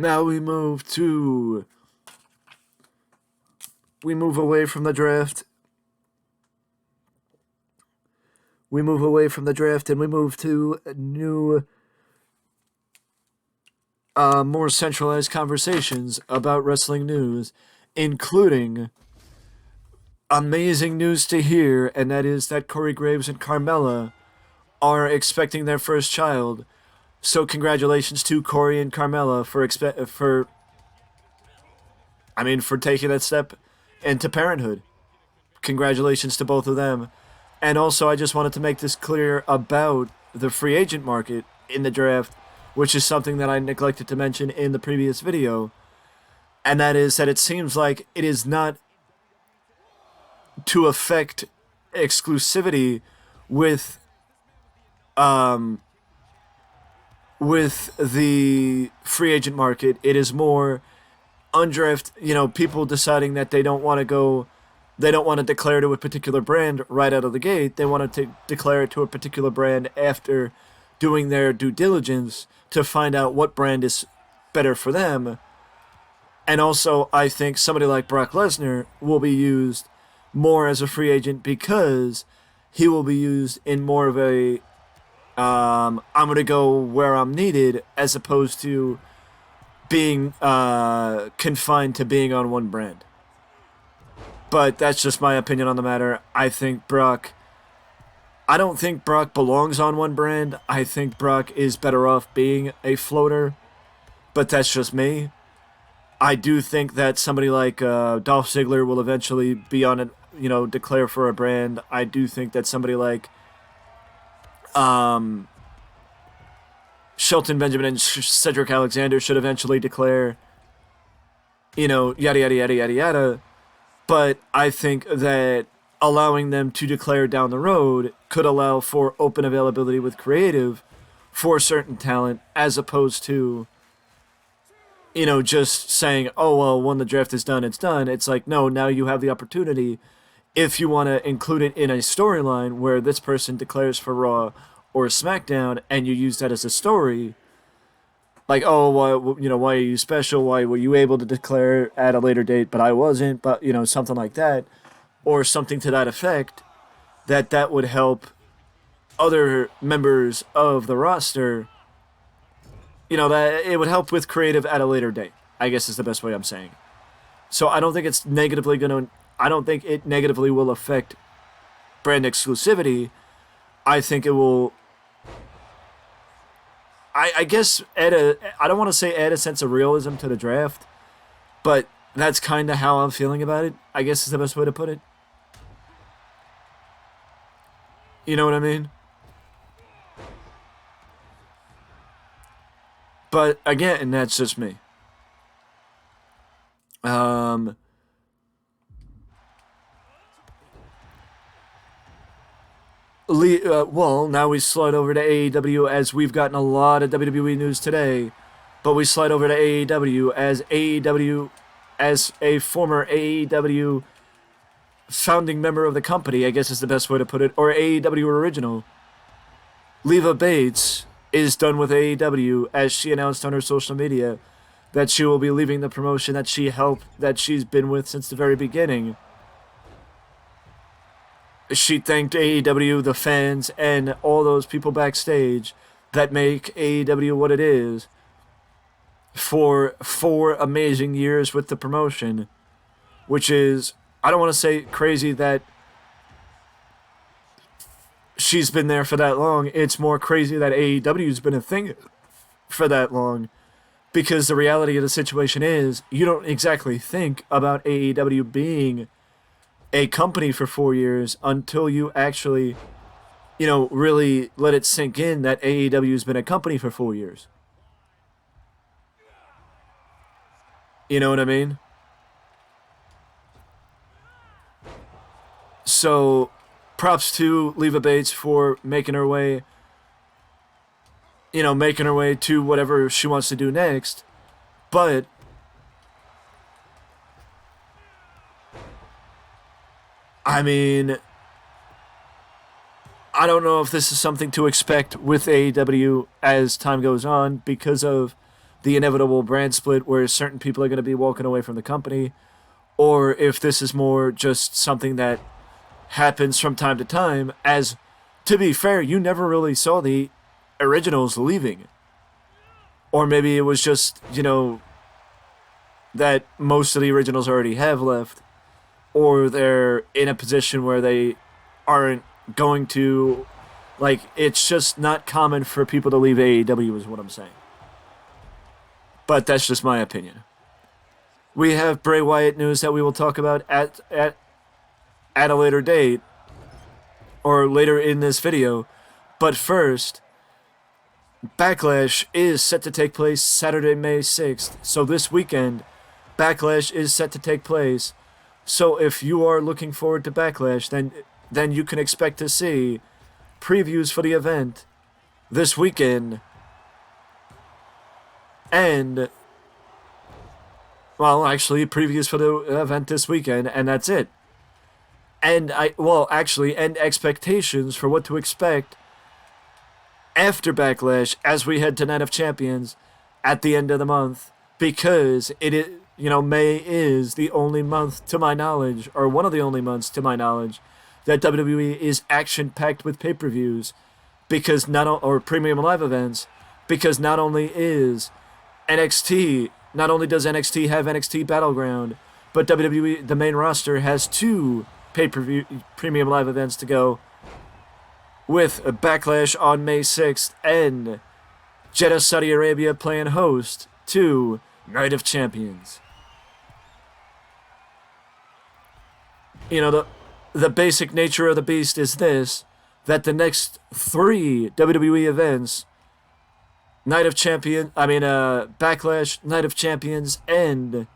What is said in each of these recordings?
Now we move away from the draft. We move away from the draft and we move to new, more centralized conversations about wrestling news, including amazing news to hear, and that is that Corey Graves and Carmella are expecting their first child. So congratulations to Corey and Carmella for taking that step into parenthood. Congratulations to both of them. And also, I just wanted to make this clear about the free agent market in the draft, which is something that I neglected to mention in the previous video. And that is that it seems like it is not to affect exclusivity with the free agent market. It is more undraft, people deciding that they don't want to declare to a particular brand right out of the gate. They want to declare it to a particular brand after doing their due diligence to find out what brand is better for them. And also, I think somebody like Brock Lesnar will be used more as a free agent because he will be used in more of a I'm going to go where I'm needed, as opposed to being confined to being on one brand. But that's just my opinion on the matter. I don't think Brock belongs on one brand. I think Brock is better off being a floater. But that's just me. I do think that somebody like Dolph Ziggler will eventually be on it, declare for a brand. I do think that somebody like Shelton Benjamin and Cedric Alexander should eventually declare, yada, yada, yada, yada, yada. But I think that allowing them to declare down the road could allow for open availability with creative for certain talent, as opposed to, just saying, oh, well, when the draft is done, it's done. It's like, no, now you have the opportunity, if you want to include it in a storyline where this person declares for Raw or SmackDown, and you use that as a story, like, oh, why are you special? Why were you able to declare at a later date, but I wasn't? But, something like that, or something to that effect, that would help other members of the roster, that it would help with creative at a later date, I guess is the best way I'm saying. So I don't think it negatively will affect brand exclusivity. I think it will, I guess, I don't want to say add a sense of realism to the draft, but that's kind of how I'm feeling about it, I guess is the best way to put it. You know what I mean? But again, that's just me. Well, now we slide over to AEW, as we've gotten a lot of WWE news today. But we slide over to AEW, as a former AEW founding member of the company, I guess is the best way to put it, or AEW original. Leva Bates is done with AEW, as she announced on her social media that she will be leaving the promotion that she's been with since the very beginning. She thanked AEW, the fans, and all those people backstage that make AEW what it is for 4 amazing years with the promotion, which is, I don't want to say crazy that she's been there for that long. It's more crazy that AEW's been a thing for that long, because the reality of the situation is you don't exactly think about AEW being a company for 4 years until you actually, really let it sink in that AEW's been a company for 4 years. You know what I mean? So, props to Leva Bates for making her way to whatever she wants to do next. But I mean, I don't know if this is something to expect with AEW as time goes on, because of the inevitable brand split where certain people are going to be walking away from the company, or if this is more just something that happens from time to time. As, to be fair, you never really saw the originals leaving. Or maybe it was just, that most of the originals already have left, or they're in a position where they aren't going to, like, it's just not common for people to leave AEW is what I'm saying. But that's just my opinion. We have Bray Wyatt news that we will talk about at a later date, or later in this video. But first, Backlash is set to take place Saturday, May 6th. So this weekend, Backlash is set to take place. So if you are looking forward to Backlash, then you can expect to see previews for the event this weekend. And, well, actually, previews for the event this weekend, and that's it. And and expectations for what to expect after Backlash as we head to Night of Champions at the end of the month, because it is, May is the only month to my knowledge, or one of the only months to my knowledge, that WWE is action-packed with pay-per-views, because or premium live events, because not only does NXT have NXT Battleground, but WWE, the main roster, has 2 pay-per-view premium live events to go, with a Backlash on May 6th and Jeddah, Saudi Arabia playing host to Night of Champions. The basic nature of the beast is this, that the next 3 WWE events, Backlash, Night of Champions, and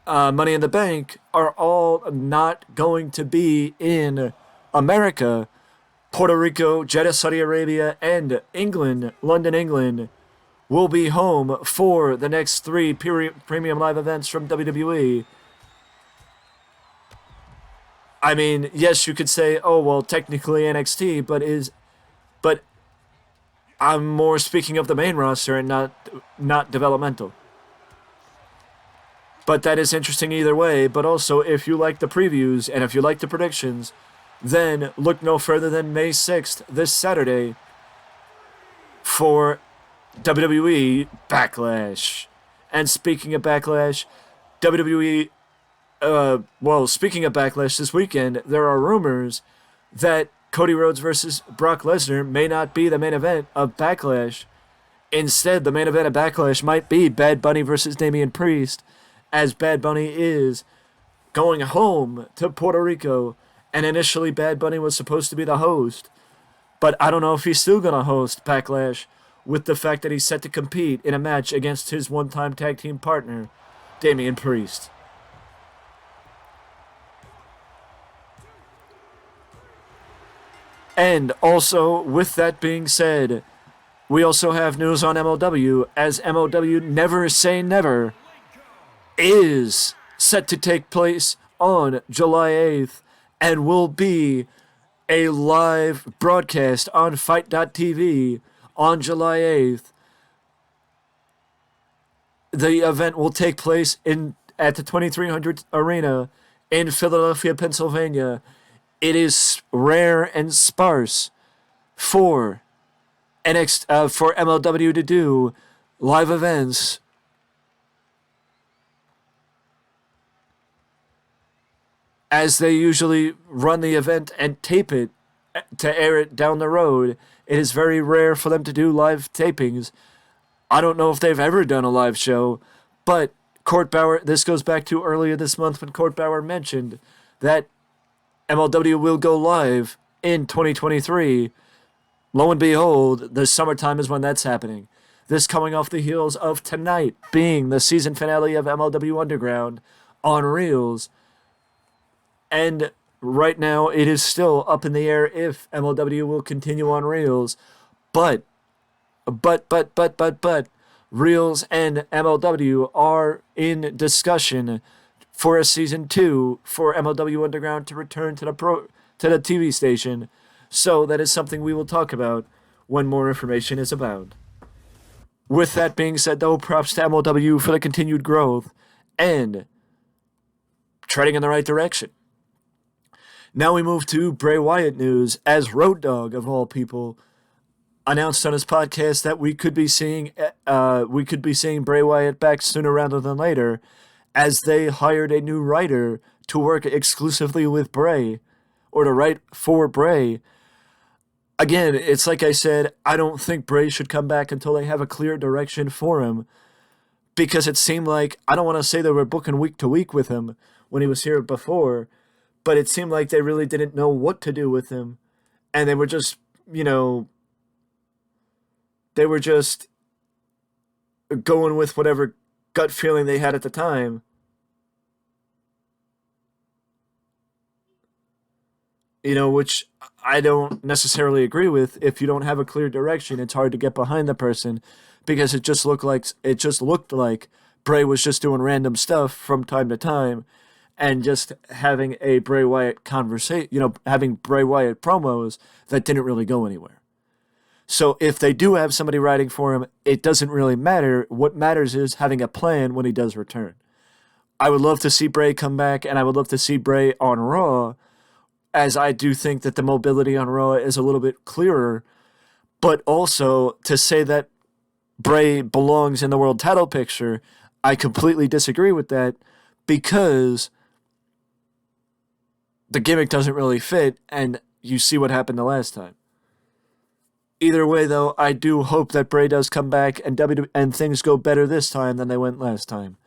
Money in the Bank, are all not going to be in America. Puerto Rico, Jeddah, Saudi Arabia, and England, London, England, will be home for the next 3 premium live events from WWE. I mean, yes, you could say, oh, well, technically NXT, but I'm more speaking of the main roster and not developmental. But that is interesting either way. But also, if you like the previews and if you like the predictions, then look no further than May 6th, this Saturday, for WWE Backlash. And speaking of Backlash, speaking of Backlash this weekend, there are rumors that Cody Rhodes versus Brock Lesnar may not be the main event of Backlash. Instead, the main event of Backlash might be Bad Bunny versus Damian Priest, as Bad Bunny is going home to Puerto Rico. And initially, Bad Bunny was supposed to be the host. But I don't know if he's still going to host Backlash, with the fact that he's set to compete in a match against his one-time tag team partner, Damian Priest. And also, with that being said, we also have news on MLW, as MLW Never Say Never is set to take place on July 8th. And will be a live broadcast on Fight.tv on July 8th. The event will take place at the 2300 Arena in Philadelphia, Pennsylvania. It is rare and sparse for MLW to do live events as they usually run the event and tape it to air it down the road. It is very rare for them to do live tapings. I don't know if they've ever done a live show, but Court Bauer, this goes back to earlier this month when Court Bauer mentioned that MLW will go live in 2023. Lo and behold, the summertime is when that's happening. This coming off the heels of tonight being the season finale of MLW Underground on Reels. And right now, it is still up in the air if MLW will continue on Reels. But, Reels and MLW are in discussion for a season 2 for MLW Underground to return to the TV station. So that is something we will talk about when more information is abound. With that being said, though, props to MLW for the continued growth and treading in the right direction. Now we move to Bray Wyatt news, as Road Dogg, of all people, announced on his podcast that we could be seeing Bray Wyatt back sooner rather than later, as they hired a new writer to work exclusively with Bray, or to write for Bray. Again, it's like I said, I don't think Bray should come back until they have a clear direction for him, because it seemed like, I don't want to say they were booking week to week with him when he was here before, but it seemed like they really didn't know what to do with him, and they were just, going with whatever gut feeling they had at the time. Which I don't necessarily agree with. If you don't have a clear direction, it's hard to get behind the person, because it just looked like Bray was just doing random stuff from time to time, and just having a Bray Wyatt conversation, having Bray Wyatt promos that didn't really go anywhere. So if they do have somebody writing for him, it doesn't really matter. What matters is having a plan when he does return. I would love to see Bray come back, and I would love to see Bray on Raw, as I do think that the mobility on Raw is a little bit clearer. But also, to say that Bray belongs in the world title picture, I completely disagree with that, because the gimmick doesn't really fit, and you see what happened the last time. Either way, though, I do hope that Bray does come back and things go better this time than they went last time.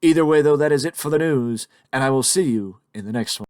Either way, though, that is it for the news, and I will see you in the next one.